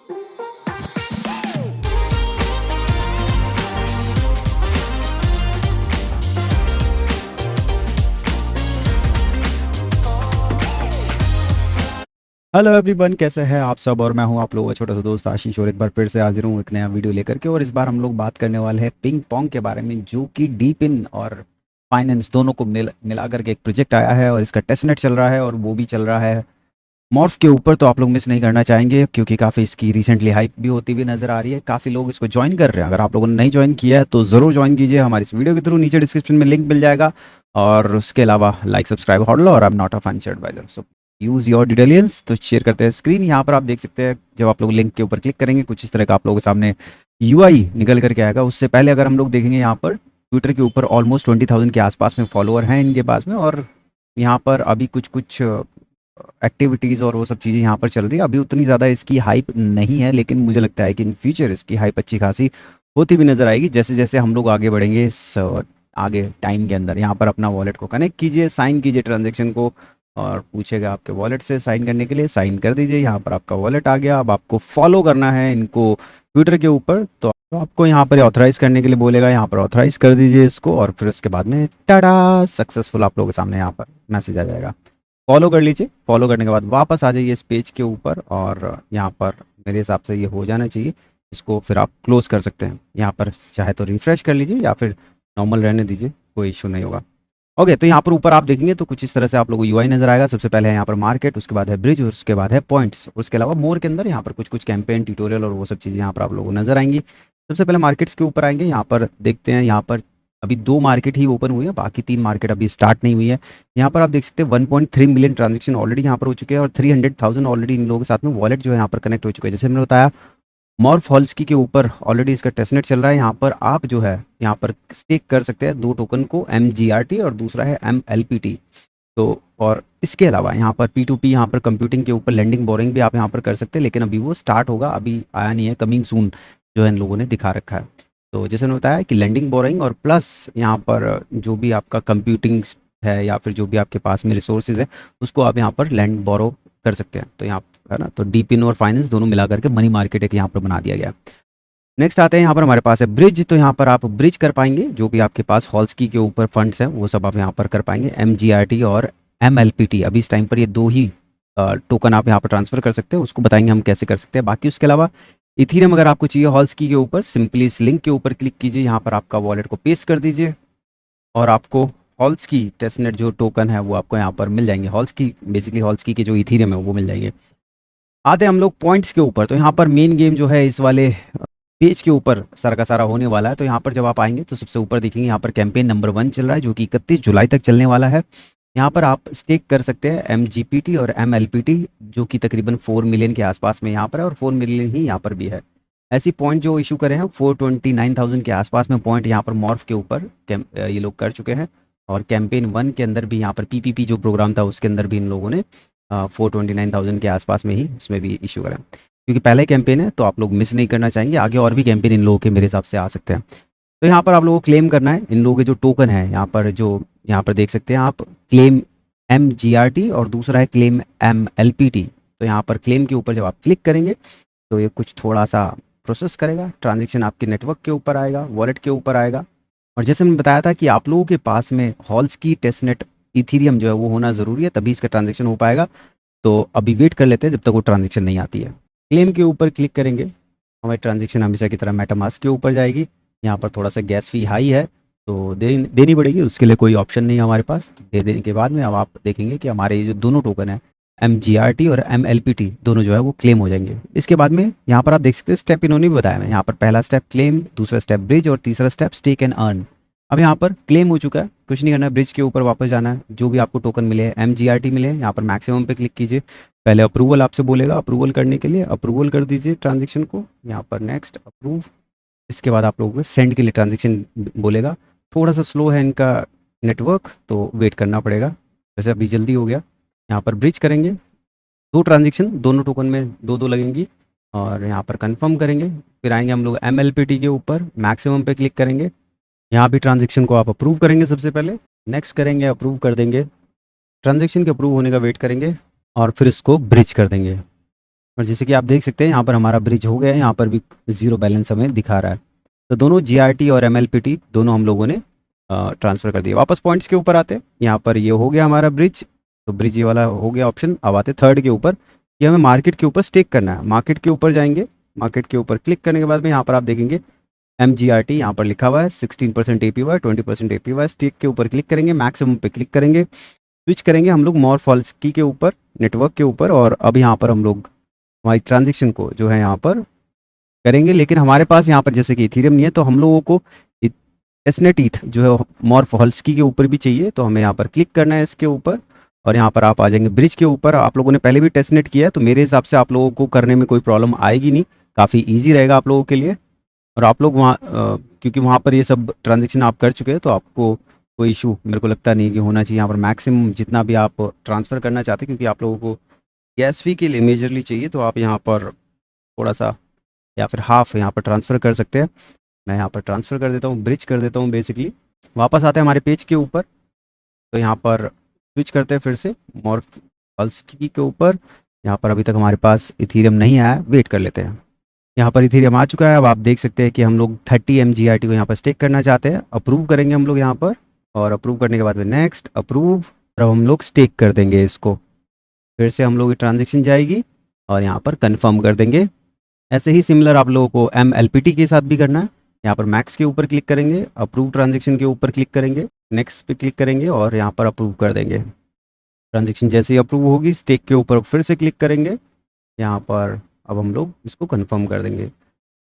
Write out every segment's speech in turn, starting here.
Hello everyone, कैसे हैं आप सब। और मैं हूं आप लोगों का छोटा सा दोस्त आशीष, और एक बार फिर से हाजिर हूं एक नया वीडियो लेकर के। और इस बार हम लोग बात करने वाले हैं पिंग पोंग के बारे में, जो कि डीप इन और फाइनेंस दोनों को मिला करके एक प्रोजेक्ट आया है, और इसका टेस्टनेट चल रहा है और वो भी चल रहा है मॉर्फ के ऊपर। तो आप लोग मिस नहीं करना चाहेंगे, क्योंकि काफ़ी इसकी रिसेंटली हाइप भी होती हुई नज़र आ रही है। काफ़ी लोग इसको ज्वाइन कर रहे हैं। अगर आप लोगों ने नहीं ज्वाइन किया है तो ज़रूर ज्वाइन कीजिए हमारी इस वीडियो के थ्रू। नीचे डिस्क्रिप्शन में लिंक मिल जाएगा। और उसके अलावा लाइक सब्सक्राइब हॉट लो, और I am not a financial advisor, so use your डिटेलियंस। तो शेयर करते हैं स्क्रीन। यहाँ पर आप देख सकते हैं, जब आप लोग लिंक के ऊपर क्लिक करेंगे कुछ इस तरह का आप लोगों के सामने यूआई निकल करके आएगा। उससे पहले अगर हम लोग देखेंगे, यहाँ पर ट्विटर के ऊपर ऑलमोस्ट 20,000 के आसपास में फॉलोअर हैं इनके पास में। और यहाँ पर अभी कुछ कुछ एक्टिविटीज़ और वो सब चीज़ें यहाँ पर चल रही है। अभी उतनी ज़्यादा इसकी हाइप नहीं है, लेकिन मुझे लगता है कि इन फ्यूचर इसकी हाइप अच्छी खासी होती भी नज़र आएगी, जैसे जैसे हम लोग आगे बढ़ेंगे इस आगे टाइम के अंदर। यहाँ पर अपना वॉलेट को कनेक्ट कीजिए, साइन कीजिए ट्रांजेक्शन को, और पूछेगा आपके वॉलेट से साइन करने के लिए, साइन कर दीजिए। यहाँ पर आपका वॉलेट आ गया। अब आपको फॉलो करना है इनको ट्विटर के ऊपर, तो आपको यहाँ पर ऑथराइज़ करने के लिए बोलेगा। यहाँ पर ऑथराइज़ कर दीजिए इसको, और फिर उसके बाद में टाटा सक्सेसफुल आप लोगों के सामने यहाँ पर मैसेज आ जाएगा। फॉलो कर लीजिए। फॉलो करने के बाद वापस आ जाइए इस पेज के ऊपर, और यहाँ पर मेरे हिसाब से ये हो जाना चाहिए। इसको फिर आप क्लोज़ कर सकते हैं। यहाँ पर चाहे तो रिफ़्रेश कर लीजिए या फिर नॉर्मल रहने दीजिए, कोई इशू नहीं होगा। ओके, तो यहाँ पर ऊपर आप देखेंगे तो कुछ इस तरह से आप लोगों को यूआई नज़र आएगा। सबसे पहले है यहाँ पर मार्केट, उसके बाद है ब्रिज, और उसके बाद है पॉइंट्स। और उसके अलावा मोर के अंदर यहाँ पर कुछ कुछ कैंपेन, ट्यूटोरियल और वो सब चीज़ें यहाँ पर आप लोगों को नज़र आएंगी। सबसे पहले मार्केट्स के ऊपर आएंगे। यहाँ पर देखते हैं, यहाँ पर अभी 2 मार्केट ही ओपन हुई है, बाकी 3 मार्केट अभी स्टार्ट नहीं हुई है। यहाँ पर आप देख सकते हैं 1.3 मिलियन ट्रांजेक्शन ऑलरेडी यहाँ पर हो चुके हैं, और 300,000 ऑलरेडी इन लोगों के साथ में वॉलेट जो है यहाँ पर कनेक्ट हो चुके हैं। जैसे मैंने बताया, मॉर्फ हॉल्स्की के ऊपर ऑलरेडी इसका टेस्टनेट चल रहा है। यहाँ पर आप जो है यहाँ पर स्टेक कर सकते हैं 2 टोकन को, MGRT और दूसरा है MLPT। तो और इसके अलावा यहाँ पर P2P, यहाँ पर कंप्यूटिंग के ऊपर लेंडिंग बोरिंग भी आप यहाँ पर कर सकते हैं, लेकिन अभी वो स्टार्ट होगा, अभी आया नहीं है, कमिंग सून जो है इन लोगों ने दिखा रखा है। तो जैसे मैंने बताया कि लेंडिंग बोरिंग और प्लस यहाँ पर जो भी आपका कंप्यूटिंग है या फिर जो भी आपके पास में रिसोर्सेज है, उसको आप यहाँ पर लैंड बोरो कर सकते हैं। तो यहाँ है ना, तो डीप इन और फाइनेंस दोनों मिला करके मनी मार्केट एक यहाँ पर बना दिया गया। नेक्स्ट आते हैं, यहाँ पर हमारे पास है ब्रिज। तो यहाँ पर आप ब्रिज कर पाएंगे, जो भी आपके पास हॉल्स्की के ऊपर फंड्स हैं वो सब आप यहाँ पर कर पाएंगे। MGRT और MLPT, अभी इस टाइम पर ये 2 ही टोकन आप यहाँ पर ट्रांसफ़र कर सकते हैं। उसको बताएंगे हम कैसे कर सकते हैं। बाकी उसके अलावा इथीरियम अगर आपको चाहिए हॉल्स्की के ऊपर, सिंपली इस लिंक के ऊपर क्लिक कीजिए, यहाँ पर आपका वॉलेट को पेस्ट कर दीजिए, और आपको हॉल्स्की टेस्टनेट जो टोकन है वो आपको यहाँ पर मिल जाएंगे। हॉल्स्की बेसिकली हॉल्स्की के जो इथीरियम है वो मिल जाएंगे। आते हैं हम लोग पॉइंट्स के ऊपर। तो यहाँ पर मेन गेम जो है इस वाले पेज के ऊपर सारा का सारा होने वाला है। तो यहाँ पर जब आप आएंगे तो सबसे ऊपर देखेंगे यहाँ पर कैंपेन नंबर 1 चल रहा है, जो कि 31 जुलाई तक चलने वाला है। यहाँ पर आप स्टेक कर सकते हैं MGPT और MLPT, जो कि तकरीबन 4 मिलियन के आसपास में यहाँ पर है, और 4 मिलियन ही यहाँ पर भी है। ऐसी पॉइंट जो इशू करे हैं 429,000 के आसपास में पॉइंट यहाँ पर मॉर्फ के ऊपर ये लोग कर चुके हैं। और कैंपेन 1 के अंदर भी यहाँ पर PPP जो प्रोग्राम था उसके अंदर भी इन लोगों ने 429,000 के आसपास में ही उसमें भी इशू करा। क्योंकि पहले कैंपेन है तो आप लोग मिस नहीं करना चाहेंगे। आगे और भी कैंपेन इन लोगों के मेरे हिसाब से आ सकते हैं। तो यहाँ पर आप लोगों को क्लेम करना है इन लोगों के जो टोकन है। यहाँ पर देख सकते हैं आप, क्लेम MGRT और दूसरा है क्लेम MLPT। तो यहाँ पर क्लेम के ऊपर जब आप क्लिक करेंगे तो ये कुछ थोड़ा सा प्रोसेस करेगा, ट्रांजेक्शन आपके नेटवर्क के ऊपर आएगा, वॉलेट के ऊपर आएगा। और जैसे मैंने बताया था कि आप लोगों के पास में हॉल्स्की टेस्टनेट इथीरियम जो है वो होना ज़रूरी है, तभी इसका ट्रांजेक्शन हो पाएगा। तो अभी वेट कर लेते हैं जब तक वो ट्रांजेक्शन नहीं आती है। क्लेम के ऊपर क्लिक करेंगे, हमारी ट्रांजेक्शन हमेशा की तरह मेटामास्क के ऊपर जाएगी। यहाँ पर थोड़ा सा गैस फी हाई है तो देनी पड़ेगी, उसके लिए कोई ऑप्शन नहीं है हमारे पास। दे देने के बाद में अब आप देखेंगे कि हमारे ये जो दोनों टोकन है MGRT और MLPT दोनों जो है वो क्लेम हो जाएंगे। इसके बाद में यहाँ पर आप देख सकते हैं स्टेप इन्होंने भी बताया है। यहाँ पर पहला स्टेप क्लेम, दूसरा स्टेप ब्रिज और तीसरा स्टेप स्टेक एंड अर्न। अब यहाँ पर क्लेम हो चुका है, कुछ नहीं करना है, ब्रिज के ऊपर वापस जाना है। जो भी आपको टोकन मिले, MGRT मिले, यहाँ पर मैक्सिमम पे क्लिक कीजिए। पहले अप्रूवल आपसे बोलेगा, अप्रूवल करने के लिए अप्रूवल कर दीजिए ट्रांजेक्शन को। यहाँ पर नेक्स्ट अप्रूव। इसके बाद आप लोगों को सेंड के लिए ट्रांजेक्शन बोलेगा। थोड़ा सा स्लो है इनका नेटवर्क, तो वेट करना पड़ेगा। वैसे अभी जल्दी हो गया। यहाँ पर ब्रिज करेंगे, 2 ट्रांजेक्शन दोनों टोकन में 2-2 लगेंगी, और यहाँ पर कंफर्म करेंगे। फिर आएंगे हम लोग MLPT के ऊपर, मैक्सिमम पे क्लिक करेंगे। यहाँ भी ट्रांजेक्शन को आप अप्रूव करेंगे सबसे पहले, नेक्स्ट करेंगे, अप्रूव कर देंगे। ट्रांजेक्शन के अप्रूव होने का वेट करेंगे और फिर इसको ब्रिज कर देंगे। और जैसे कि आप देख सकते हैं यहाँ पर हमारा ब्रिज हो गया है, यहाँ पर भी ज़ीरो बैलेंस हमें दिखा रहा है। तो दोनों जीआरटी और एमएलपीटी दोनों हम लोगों ने ट्रांसफ़र कर दिया। वापस पॉइंट्स के ऊपर आते हैं, यहाँ पर ये हो गया हमारा ब्रिज, तो ब्रिज ये वाला हो गया ऑप्शन। अब आते थर्ड के ऊपर, ये हमें मार्केट के ऊपर स्टेक करना है। मार्केट के ऊपर जाएंगे, मार्केट के ऊपर क्लिक करने के बाद में यहाँ पर आप देखेंगे MGRT यहाँ पर लिखा हुआ है, 16% APY, 20% APY। स्टेक के ऊपर क्लिक करेंगे, मैक्सिमम पे क्लिक करेंगे, स्विच करेंगे हम लोग मॉरफॉल्स्की के ऊपर, नेटवर्क के ऊपर। और अब यहाँ पर हम लोग हमारी ट्रांजेक्शन को जो है यहाँ पर करेंगे। लेकिन हमारे पास यहाँ पर जैसे कि इथीरियम नहीं है, तो हम लोगों को टेस्टनेट ईथ जो है मॉरफॉल्स्की के ऊपर भी चाहिए, तो हमें यहाँ पर क्लिक करना है इसके ऊपर। और यहाँ पर आप आ जाएंगे ब्रिज के ऊपर। आप लोगों ने पहले भी टेस्टनेट किया है, तो मेरे हिसाब से आप लोगों को करने में कोई प्रॉब्लम आएगी नहीं, काफ़ी ईजी रहेगा आप लोगों के लिए। और आप लोग वहाँ क्योंकि वहाँ पर ये सब ट्रांजेक्शन आप कर चुके हैं, तो आपको कोई इशू मेरे को लगता नहीं कि होना चाहिए। यहाँ पर मैक्सिमम जितना भी आप ट्रांसफ़र करना चाहते हैं, क्योंकि आप लोगों को गैस फी के लिए मेजरली चाहिए, तो आप यहाँ पर थोड़ा सा या फिर हाफ यहाँ पर ट्रांसफ़र कर सकते हैं। मैं यहाँ पर ट्रांसफ़र कर देता हूँ, ब्रिज कर देता हूँ बेसिकली। वापस आते हैं हमारे पेज के ऊपर, तो यहाँ पर स्विच करते हैं फिर से मॉरफॉल्स्की के ऊपर। यहाँ पर अभी तक हमारे पास इथीरियम नहीं आया, वेट कर लेते हैं। यहाँ पर इथीरियम आ चुका है। अब आप देख सकते हैं कि हम लोग 30 MGRT को यहाँ पर स्टेक करना चाहते हैं। अप्रूव करेंगे हम लोग यहाँ पर, और अप्रूव करने के बाद में नेक्स्ट अप्रूव, और अब हम लोग स्टेक कर देंगे इसको। फिर से हम लोग की ट्रांजेक्शन जाएगी और यहाँ पर कन्फर्म कर देंगे। ऐसे ही सिमिलर आप लोगों को MLPT के साथ भी करना है। यहाँ पर मैक्स के ऊपर क्लिक करेंगे, अप्रूव ट्रांजेक्शन के ऊपर क्लिक करेंगे, नेक्स्ट पे क्लिक करेंगे और यहाँ पर अप्रूव कर देंगे। ट्रांजेक्शन जैसे ही अप्रूव होगी, स्टेक के ऊपर फिर से क्लिक करेंगे। यहाँ पर अब हम लोग इसको कन्फर्म कर देंगे।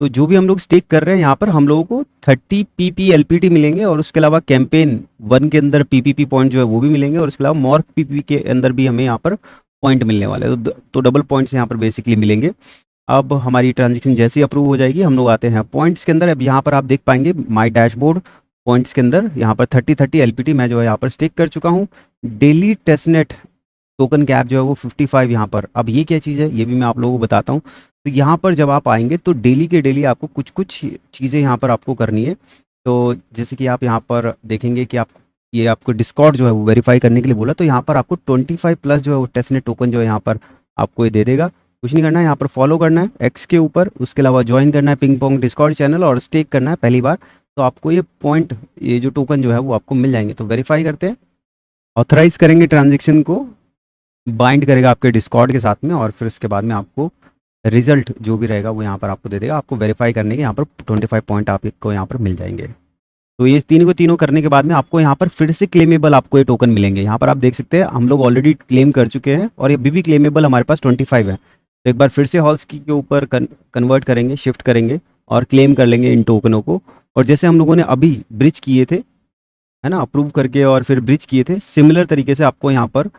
तो जो भी हम लोग स्टेक कर रहे हैं, यहाँ पर हम लोगों को 30 PPLPT मिलेंगे, और उसके अलावा कैंपेन 1 के अंदर PPP पॉइंट जो है वो भी मिलेंगे, और उसके अलावा मॉर्फ PPP के अंदर भी हमें यहाँ पर पॉइंट मिलने वाले हैं। तो डबल पॉइंट्स यहाँ पर बेसिकली मिलेंगे। अब हमारी ट्रांजेक्शन जैसे ही अप्रूव हो जाएगी, हम लोग आते हैं पॉइंट्स के अंदर। अब यहाँ पर आप देख पाएंगे माई डैशबोर्ड पॉइंट्स के अंदर यहाँ पर 30 LPT मैं जो है यहाँ पर स्टेक कर चुका हूँ। डेली टेस्टनेट टोकन कैप जो है वो 55 यहाँ पर। अब ये क्या चीज़ है, ये भी मैं आप लोगों को बताता हूँ। तो यहाँ पर जब आप आएंगे, तो डेली के डेली आपको कुछ कुछ चीज़ें यहाँ पर आपको करनी है। तो जैसे कि आप यहाँ पर देखेंगे कि आप ये आपको डिस्कॉर्ड जो है वो वेरीफाई करने के लिए बोला, तो यहाँ पर आपको 25 प्लस जो है वो टेस्टनेट टोकन जो है यहाँ पर आपको ये दे देगा। कुछ नहीं करना है, यहाँ पर फॉलो करना है एक्स के ऊपर, उसके अलावा ज्वाइन करना है पिंग पोंग डिस्कॉर्ड चैनल, और स्टेक करना है पहली बार। तो आपको ये पॉइंट, ये जो टोकन जो है वो आपको मिल जाएंगे। तो वेरीफाई करते हैं, ऑथराइज करेंगे ट्रांजेक्शन को, बाइंड करेगा आपके डिस्कॉर्ड के साथ में, और फिर उसके बाद में आपको रिजल्ट जो भी रहेगा वो यहाँ पर आपको दे देगा। आपको वेरीफाई करने के यहाँ पर 25 पॉइंट आपको यहाँ पर मिल जाएंगे। तो ये तीनों को तीनों करने के बाद में आपको यहाँ पर फिर से क्लेमेबल आपको ये टोकन मिलेंगे। यहाँ पर आप देख सकते हैं हम लोग ऑलरेडी क्लेम कर चुके हैं, और ये अभी भी क्लेमेबल हमारे पास 25 है। तो एक बार फिर से हॉल्स्की के ऊपर कन्वर्ट करेंगे, शिफ्ट करेंगे और क्लेम कर लेंगे इन टोकनों को। और जैसे हम लोगों ने अभी ब्रिज किए थे, है ना, अप्रूव करके और फिर ब्रिज किए थे, सिमिलर तरीके से आपको यहाँ पर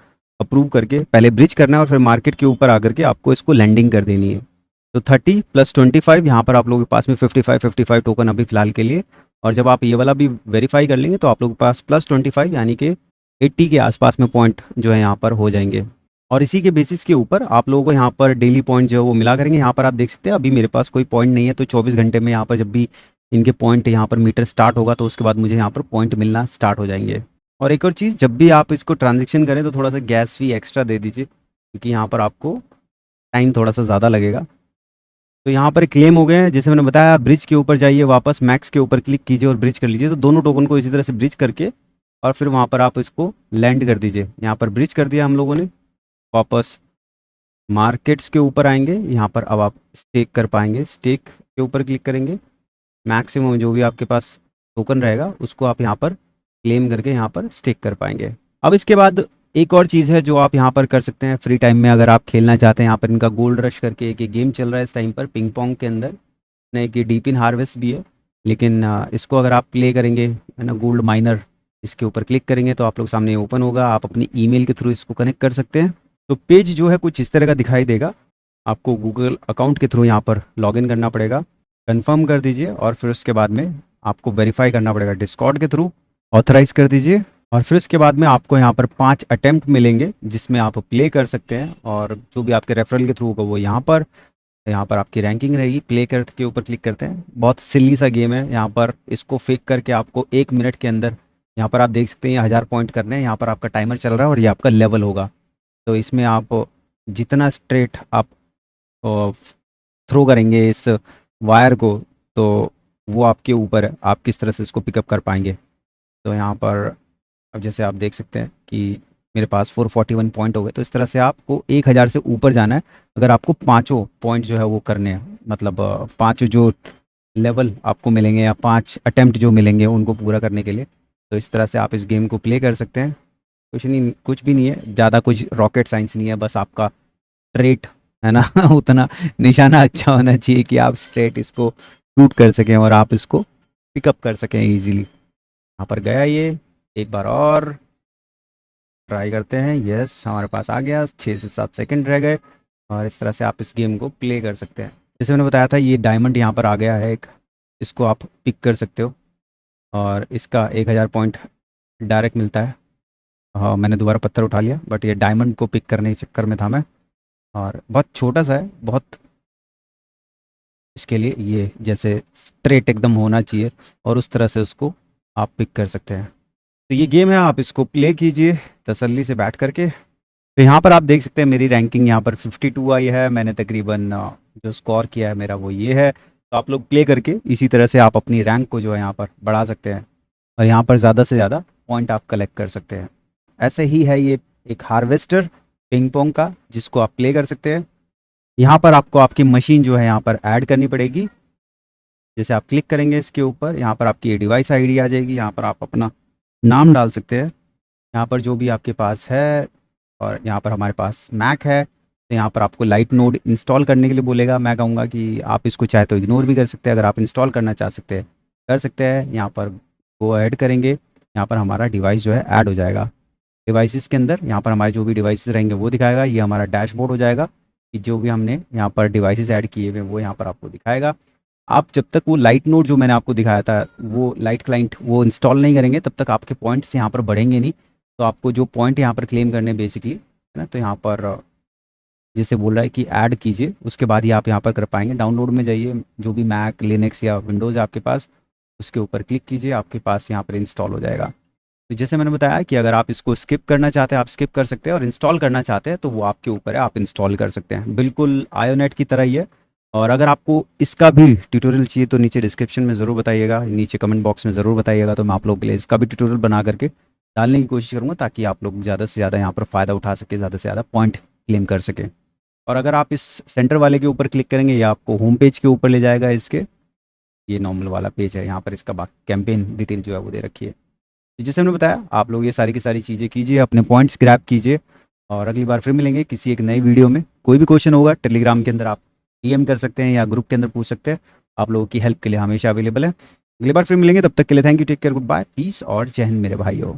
अप्रूव करके पहले ब्रिज करना है, और फिर मार्केट के ऊपर आकर के आपको इसको लैंडिंग कर देनी है। तो 30 + 25 यहाँ पर आप लोगों के पास में 55 टोकन अभी फिलहाल के लिए। और जब आप ये वाला भी वेरीफाई कर लेंगे, तो आप लोगों के पास +25 यानी कि 80 के आसपास में पॉइंट जो है यहाँ पर हो जाएंगे। और इसी के बेसिस के ऊपर आप लोगों को यहाँ पर डेली पॉइंट जो है वो मिला करेंगे। यहाँ पर आप देख सकते हैं अभी मेरे पास कोई पॉइंट नहीं है, तो 24 घंटे में यहाँ पर जब भी इनके पॉइंट यहाँ पर मीटर स्टार्ट होगा, तो उसके बाद मुझे यहाँ पर पॉइंट मिलना स्टार्ट हो जाएंगे। और एक और चीज़, जब भी आप इसको ट्रांजेक्शन करें, तो थोड़ा सा गैस फी एक्स्ट्रा दे दीजिए, क्योंकि यहाँ पर आपको टाइम थोड़ा सा ज़्यादा लगेगा। तो यहाँ पर क्लेम हो गए हैं, जैसे मैंने बताया। ब्रिज के ऊपर जाइए, वापस मैक्स के ऊपर क्लिक कीजिए और ब्रिज कर लीजिए। तो दोनों टोकन को इसी तरह से ब्रिज करके और फिर वहाँ पर आप इसको लैंड कर दीजिए। यहाँ पर ब्रिज कर दिया हम लोगों ने। वापस मार्केट्स के ऊपर आएंगे, यहाँ पर अब आप स्टेक कर पाएंगे। स्टेक के ऊपर क्लिक करेंगे, मैक्सिमम जो भी आपके पास टोकन रहेगा उसको आप यहाँ पर क्लेम करके यहाँ पर स्टेक कर पाएंगे। अब इसके बाद एक और चीज़ है जो आप यहाँ पर कर सकते हैं फ्री टाइम में, अगर आप खेलना चाहते हैं। यहाँ पर इनका गोल्ड रश करके एक गेम चल रहा है इस टाइम पर पिंग पोंग के अंदर, एक डीप इन हार्वेस्ट भी है। लेकिन इसको अगर आप प्ले करेंगे, है ना, गोल्ड माइनर, इसके ऊपर क्लिक करेंगे तो आप लोग सामने ओपन होगा। आप अपनी ईमेल के थ्रू इसको कनेक्ट कर सकते हैं। तो पेज जो है कुछ इस तरह का दिखाई देगा। आपको गूगल अकाउंट के थ्रू यहाँ पर लॉगिन करना पड़ेगा, कंफर्म कर दीजिए, और फिर उसके बाद में आपको वेरीफाई करना पड़ेगा डिस्कॉर्ड के थ्रू, ऑथराइज कर दीजिए। और फिर उसके बाद में आपको यहाँ पर 5 अटेम्प्ट मिलेंगे जिसमें आप प्ले कर सकते हैं, और जो भी आपके रेफरल के थ्रू होगा वो यहाँ पर आपकी रैंकिंग रहेगी। प्ले कर के ऊपर क्लिक करते हैं। बहुत सिली सा गेम है। यहाँ पर इसको फेक करके आपको 1 मिनट के अंदर, यहाँ पर आप देख सकते हैं 1000 पॉइंट करने हैं। यहाँ पर आपका टाइमर चल रहा है और ये आपका लेवल होगा। तो इसमें आप जितना स्ट्रेट आप थ्रो करेंगे इस वायर को, तो वो आपके ऊपर है, आप किस तरह से इसको पिकअप कर पाएंगे। तो यहाँ पर अब जैसे आप देख सकते हैं कि मेरे पास 441 पॉइंट हो गए। तो इस तरह से आपको 1000 से ऊपर जाना है अगर आपको पाँचों पॉइंट जो है वो करने हैं, मतलब पाँचों जो लेवल आपको मिलेंगे या 5 अटेम्प्ट जो मिलेंगे उनको पूरा करने के लिए। तो इस तरह से आप इस गेम को प्ले कर सकते हैं। कुछ नहीं, कुछ भी नहीं है, ज़्यादा कुछ रॉकेट साइंस नहीं है, बस आपका स्ट्रेट है ना उतना निशाना अच्छा होना चाहिए कि आप स्ट्रेट इसको शूट कर सकें और आप इसको पिकअप कर सकें इजीली। यहाँ पर गया ये, एक बार और ट्राई करते हैं। यस, हमारे पास आ गया, 6 से 7 सेकंड रह गए और इस तरह से आप इस गेम को प्ले कर सकते हैं। जैसे मैंने बताया था, ये डायमंड यहाँ पर आ गया है एक, इसको आप पिक कर सकते हो और इसका 1000 पॉइंट डायरेक्ट मिलता है। हाँ, मैंने दोबारा पत्थर उठा लिया, बट ये डायमंड को पिक करने के चक्कर में था मैं, और बहुत छोटा सा है बहुत, इसके लिए ये जैसे स्ट्रेट एकदम होना चाहिए और उस तरह से उसको आप पिक कर सकते हैं। तो ये गेम है, आप इसको प्ले कीजिए तसल्ली से बैठ करके। तो यहाँ पर आप देख सकते हैं मेरी रैंकिंग यहाँ पर 52 आई है। मैंने तकरीबन जो स्कोर किया है मेरा वो ये है। तो आप लोग प्ले करके इसी तरह से आप अपनी रैंक को जो है यहाँ पर बढ़ा सकते हैं और यहाँ पर ज़्यादा से ज़्यादा पॉइंट आप कलेक्ट कर सकते हैं। ऐसे ही है ये एक हार्वेस्टर पिंग पोंग का, जिसको आप प्ले कर सकते हैं। यहाँ पर आपको आपकी मशीन जो है यहाँ पर ऐड करनी पड़ेगी। जैसे आप क्लिक करेंगे इसके ऊपर, यहाँ पर आपकी डिवाइस आईडी आ जाएगी, यहाँ पर आप अपना नाम डाल सकते हैं, यहाँ पर जो भी आपके पास है। और यहाँ पर हमारे पास मैक है, तो यहाँ पर आपको लाइट नोड इंस्टॉल करने के लिए बोलेगा। मैं कहूँगा कि आप इसको चाहे तो इग्नोर भी कर सकते हैं, अगर आप इंस्टॉल करना चाह सकते हैं कर सकते हैं। यहाँ पर वो ऐड करेंगे, यहाँ पर हमारा डिवाइस जो है ऐड हो जाएगा। डिवाइसेस के अंदर यहाँ पर हमारे जो भी डिवाइसेस रहेंगे वो दिखाएगा। ये हमारा डैशबोर्ड हो जाएगा कि जो भी हमने यहाँ पर डिवाइसेस ऐड किए हुए वो यहाँ पर आपको दिखाएगा। आप जब तक वो लाइट नोड जो मैंने आपको दिखाया था, वो लाइट क्लाइंट वो इंस्टॉल नहीं करेंगे, तब तक आपके पॉइंट्स यहाँ पर बढ़ेंगे नहीं। तो आपको जो पॉइंट यहाँ पर क्लेम करने बेसिकली है ना, तो यहाँ पर जैसे बोल रहा है कि ऐड कीजिए, उसके बाद ही आप यहाँ पर कर पाएंगे। डाउनलोड में जाइए, जो भी मैक लिनक्स या विंडोज़ है आपके पास, उसके ऊपर क्लिक कीजिए, आपके पास यहाँ पर इंस्टॉल हो जाएगा। तो जैसे मैंने बताया कि अगर आप इसको स्किप करना चाहते हैं आप स्किप कर सकते हैं, और इंस्टॉल करना चाहते हैं तो वो आपके ऊपर है, आप इंस्टॉल कर सकते हैं। बिल्कुल आयोनेट की तरह ही है। और अगर आपको इसका भी ट्यूटोरियल चाहिए तो नीचे डिस्क्रिप्शन में ज़रूर बताइएगा, नीचे कमेंट बॉक्स में ज़रूर बताइएगा, तो मैं आप लोगों के लिए इसका भी ट्यूटोरियल बना करके डालने की कोशिश करूँगा, ताकि आप लोग ज़्यादा से ज़्यादा यहाँ पर फ़ायदा उठा सके, ज़्यादा से ज़्यादा पॉइंट क्लेम कर सकें। और अगर आप इस सेंटर वाले के ऊपर क्लिक करेंगे, ये आपको होम पेज के ऊपर ले जाएगा इसके। ये नॉर्मल वाला पेज है, यहाँ पर इसका कैंपेन डिटेल जो है वो दे रखी है। तो जैसे हमने बताया, आप लोग ये सारी की सारी चीज़ें कीजिए, अपने पॉइंट्स ग्रैब कीजिए, और अगली बार फिर मिलेंगे किसी एक नई वीडियो में। कोई भी क्वेश्चन होगा टेलीग्राम के अंदर आप डीएम कर सकते हैं या ग्रुप के अंदर पूछ सकते हैं। आप लोगों की हेल्प के लिए हमेशा अवेलेबल है। अगली बार फिर मिलेंगे, तब तक के लिए thank you, take care, good bye, peace और जय हिंद मेरे भाइयों।